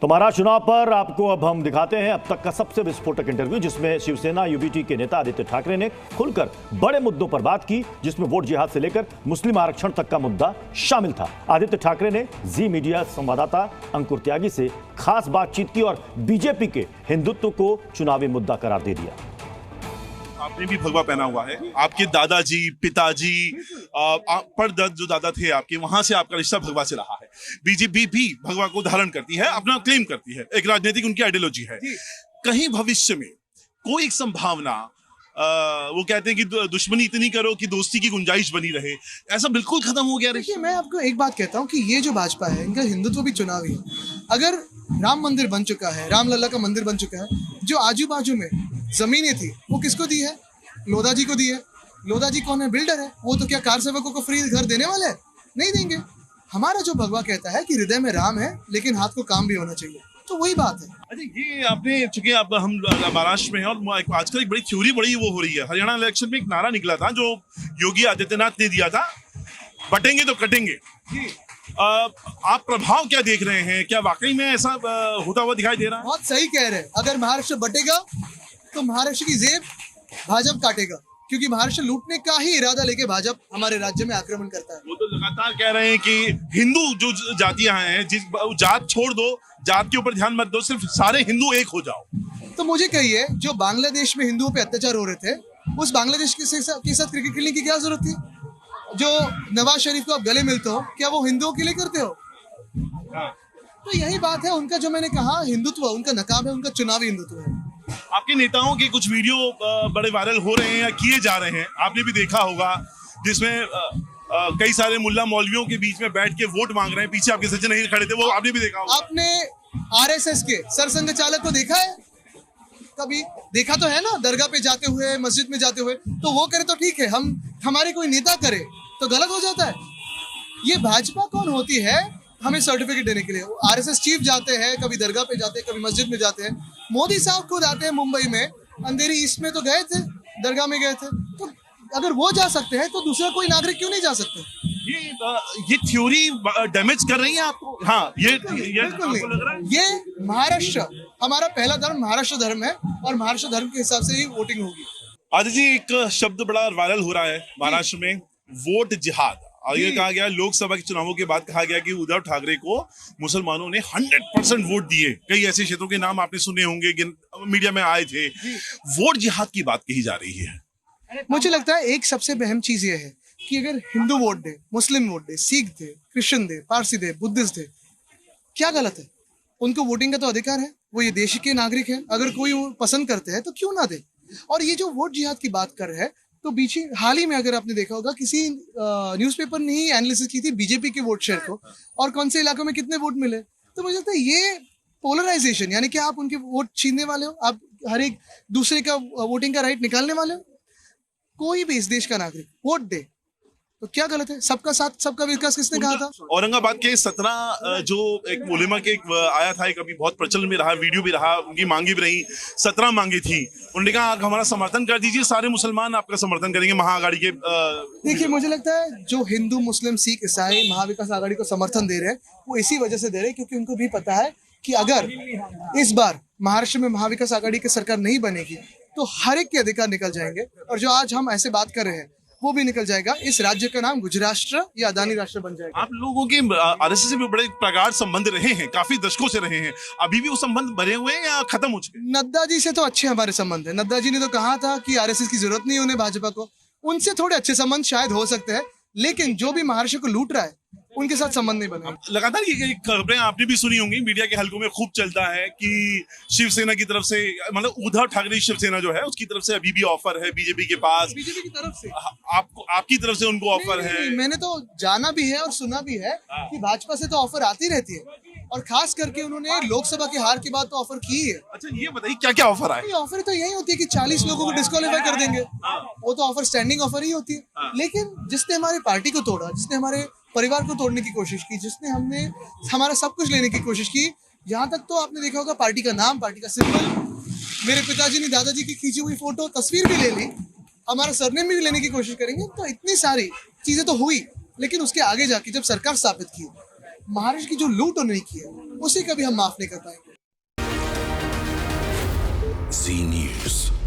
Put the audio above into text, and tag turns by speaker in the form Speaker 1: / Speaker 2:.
Speaker 1: तो महाराष्ट्र चुनाव पर आपको अब हम दिखाते हैं अब तक का सबसे विस्फोटक इंटरव्यू, जिसमें शिवसेना यूबीटी के नेता आदित्य ठाकरे ने खुलकर बड़े मुद्दों पर बात की, जिसमें वोट जिहाद से लेकर मुस्लिम आरक्षण तक का मुद्दा शामिल था। आदित्य ठाकरे ने जी मीडिया संवाददाता अंकुर त्यागी से खास बातचीत की और बीजेपी के हिंदुत्व को चुनावी मुद्दा करार दे दिया।
Speaker 2: आपने भी भगवा पहना हुआ है, आपके दादाजी, पिताजी, परदत्त जो दादा थे आपके, वहां से आपका रिश्ता भगवा से रहा है। बीजेपी भी भगवा को धारण करती है, अपना क्लेम करती है, एक राजनीतिक उनकी आइडियोलॉजी है। कहीं भविष्य में कोई एक संभावना, वो कहते हैं कि दुश्मनी इतनी करो कि दोस्ती की गुंजाइश बनी रहे, ऐसा बिल्कुल खत्म हो गया?
Speaker 3: देखिए, मैं आपको एक बात कहता हूँ कि ये जो भाजपा है, इनका हिंदुत्व भी चुनावी है। अगर राम मंदिर बन चुका है, रामलला का मंदिर बन चुका है, जो आजू बाजू में जमीनें थी वो किसको दी है? लोधा जी को दी है। लोधा जी कौन है? बिल्डर है। वो तो क्या कार सेवकों को फ्री घर देने वाले हैं? नहीं देंगे। हमारा जो भगवा कहता है कि हृदय में राम है लेकिन हाथ को काम भी होना चाहिए, तो वही बात है।
Speaker 2: अच्छा, ये आपने, चूंकि आप हम महाराष्ट्र में हैं और आजकल एक बड़ी थ्योरी बड़ी वो हो रही है, हरियाणा इलेक्शन में एक नारा निकला था जो योगी आदित्यनाथ ने दिया था, बटेंगे तो कटेंगे। आप प्रभाव क्या देख रहे हैं? क्या वाकई में ऐसा होता हुआ दिखाई दे रहा है?
Speaker 3: बहुत सही कह रहे हैं। अगर महाराष्ट्र बटेगा तो महाराष्ट्र की जेब भाजपा काटेगा, क्योंकि महाराष्ट्र लूटने का ही इरादा लेके भाजपा हमारे राज्य में आक्रमण करता है।
Speaker 2: वो तो लगातार कह रहे हैं कि हिंदू जो जातियां हैं, जिस जात छोड़ दो, जात के ऊपर ध्यान मत दो, सिर्फ सारे हिंदू एक हो जाओ।
Speaker 3: तो मुझे कहिए, जो बांग्लादेश में हिंदुओं पे अत्याचार हो रहे थे, उस बांग्लादेश के साथ क्रिकेट खेलने की क्या जरूरत थी? जो नवाज शरीफ को आप गले मिलते हो, क्या वो हिंदुओं के लिए करते हो? तो यही बात है उनका, जो मैंने कहा हिंदुत्व उनका नकाब है, उनका चुनावी हिंदुत्व है।
Speaker 2: आपके नेताओं के कुछ वीडियो बड़े वायरल हो रहे हैं या किए जा रहे हैं, आपने भी देखा होगा, जिसमें कई सारे मुल्ला मौलवियों के बीच में बैठ के वोट मांग रहे हैं, पीछे आपके सचिन नहीं खड़े थे, वो आपने भी देखा होगा।
Speaker 3: आपने आरएसएस के सरसंघ चालक को देखा है? कभी देखा तो है ना, दरगाह पे जाते हुए, मस्जिद में जाते हुए। तो वो करे तो ठीक है, हमारे कोई नेता करे तो गलत हो जाता है। ये भाजपा कौन होती है हमें सर्टिफिकेट देने के लिए? आरएसएस चीफ जाते हैं, कभी दरगाह पे जाते हैं, कभी मस्जिद में जाते हैं। मोदी साहब खुद आते हैं मुंबई में, अंधेरी ईस्ट में तो गए थे, दरगाह में गए थे। तो अगर वो जा सकते हैं तो दूसरा कोई नागरिक क्यों नहीं जा सकते?
Speaker 2: ये थ्योरी डैमेज कर रही है आपको? हाँ, ये
Speaker 3: बिल्कुल नहीं। ये महाराष्ट्र, हमारा पहला धर्म महाराष्ट्र धर्म है और महाराष्ट्र धर्म के हिसाब से ही वोटिंग होगी।
Speaker 2: आदित्य जी, एक शब्द बड़ा वायरल हो रहा है महाराष्ट्र में, वोट जिहाद। और ये कहा गया, लोकसभा के चुनावों के बाद कहा गया कि उद्धव ठाकरे को मुसलमानों ने 100% वोट दिए। कई ऐसे क्षेत्रों के नाम आपने सुने होंगे, मीडिया में आए थे। वोट जिहाद की बात कही जा रही है।
Speaker 3: मुझे लगता है एक सबसे अहम चीज ये है कि अगर हिंदू वोट दे, मुस्लिम वोट दे, सिख दे, क्रिश्चियन दे, पारसी दे, बुद्धिस्ट दे, क्या गलत है? उनको वोटिंग का तो अधिकार है, वो ये देश के नागरिक है। अगर कोई वो पसंद करते हैं तो क्यों ना दे? और ये जो वोट जिहाद की बात कर रहे हैं, तो बीच हाल ही में अगर आपने देखा होगा, किसी न्यूज़पेपर ने ही एनालिसिस की थी बीजेपी के वोट शेयर को और कौन से इलाकों में कितने वोट मिले। तो मुझे लगता है ये पोलराइजेशन, यानी कि आप उनके वोट छीनने वाले हो, आप हर एक दूसरे का वोटिंग का राइट निकालने वाले हो। कोई भी इस देश का नागरिक वोट दे तो क्या गलत है? सबका साथ सबका विकास किसने कहा था?
Speaker 2: औरंगाबाद के 17 जो एक उलेमा के आया था, एक अभी बहुत प्रचलन में रहा, वीडियो भी रहा, उनकी मांगी भी रही, 17 मांगी थी। उन्होंने कहा हमारा समर्थन कर दीजिए, सारे मुसलमान आपका समर्थन करेंगे महाआघाड़ी के।
Speaker 3: देखिए, मुझे लगता है जो हिंदू, मुस्लिम, सिख, ईसाई महाविकास आघाड़ी को समर्थन दे रहे हैं, वो इसी वजह से दे रहे हैं क्योंकि उनको भी पता है कि अगर इस बार महाराष्ट्र में महाविकास आघाड़ी की सरकार नहीं बनेगी तो हर एक के अधिकार निकल जाएंगे, और जो आज हम ऐसे बात कर रहे हैं वो भी निकल जाएगा। इस राज्य का नाम गुजराष्ट्र या अदानी राष्ट्र बन जाएगा।
Speaker 2: आप लोगों के आरएसएस से भी बड़े प्रगाढ़ संबंध रहे हैं, काफी दशकों से रहे हैं, अभी भी वो संबंध बने हुए हैं या खत्म हो चुके?
Speaker 3: नड्डा जी से तो अच्छे हमारे संबंध है। नड्डा जी ने तो कहा था कि आरएसएस की जरूरत नहीं है उन्हें भाजपा को। उनसे थोड़े अच्छे संबंध शायद हो सकते हैं, लेकिन जो भी महाराष्ट्र को लूट रहा है उनके साथ संबंध नहीं बना।
Speaker 2: लगातार ये खबरें आपने भी सुनी होंगी, मीडिया के हलकों में खूब चलता है कि शिवसेना की तरफ से, मतलब उद्धव ठाकरे शिवसेना जो है उसकी तरफ से अभी भी ऑफर है बीजेपी के पास।
Speaker 3: बीजेपी की तरफ से
Speaker 2: आपकी तरफ से उनको ऑफर है?
Speaker 3: मैंने तो जाना भी है और सुना भी है कि भाजपा से तो ऑफर आती रहती है, और खास करके उन्होंने लोकसभा की हार के बाद तो ऑफर की है।
Speaker 2: अच्छा, ये बताइए क्या क्या ऑफर आए?
Speaker 3: ऑफर तो यही होती है कि 40 लोगों को डिस्क्वालीफाई कर देंगे, वो तो ऑफर स्टैंडिंग ऑफर ही होती है। लेकिन जिसने हमारी पार्टी को तोड़ा, जिसने हमारे परिवार को तोड़ने की कोशिश की, जिसने हमने हमारा सब कुछ लेने की कोशिश की, यहाँ तक तो आपने देखा होगा पार्टी का नाम, पार्टी का सिंबल, मेरे पिताजी ने दादाजी की खींची हुई फोटो, तस्वीर भी ले ली, हमारा सरनेम भी लेने की कोशिश करेंगे। तो इतनी सारी चीजें तो हुई, लेकिन उसके आगे जाके जब सरकार स्थापित की, महाराष्ट्र की जो लूट उन्होंने की है उसे कभी हम माफ नहीं कर पाएंगे।
Speaker 4: Z News.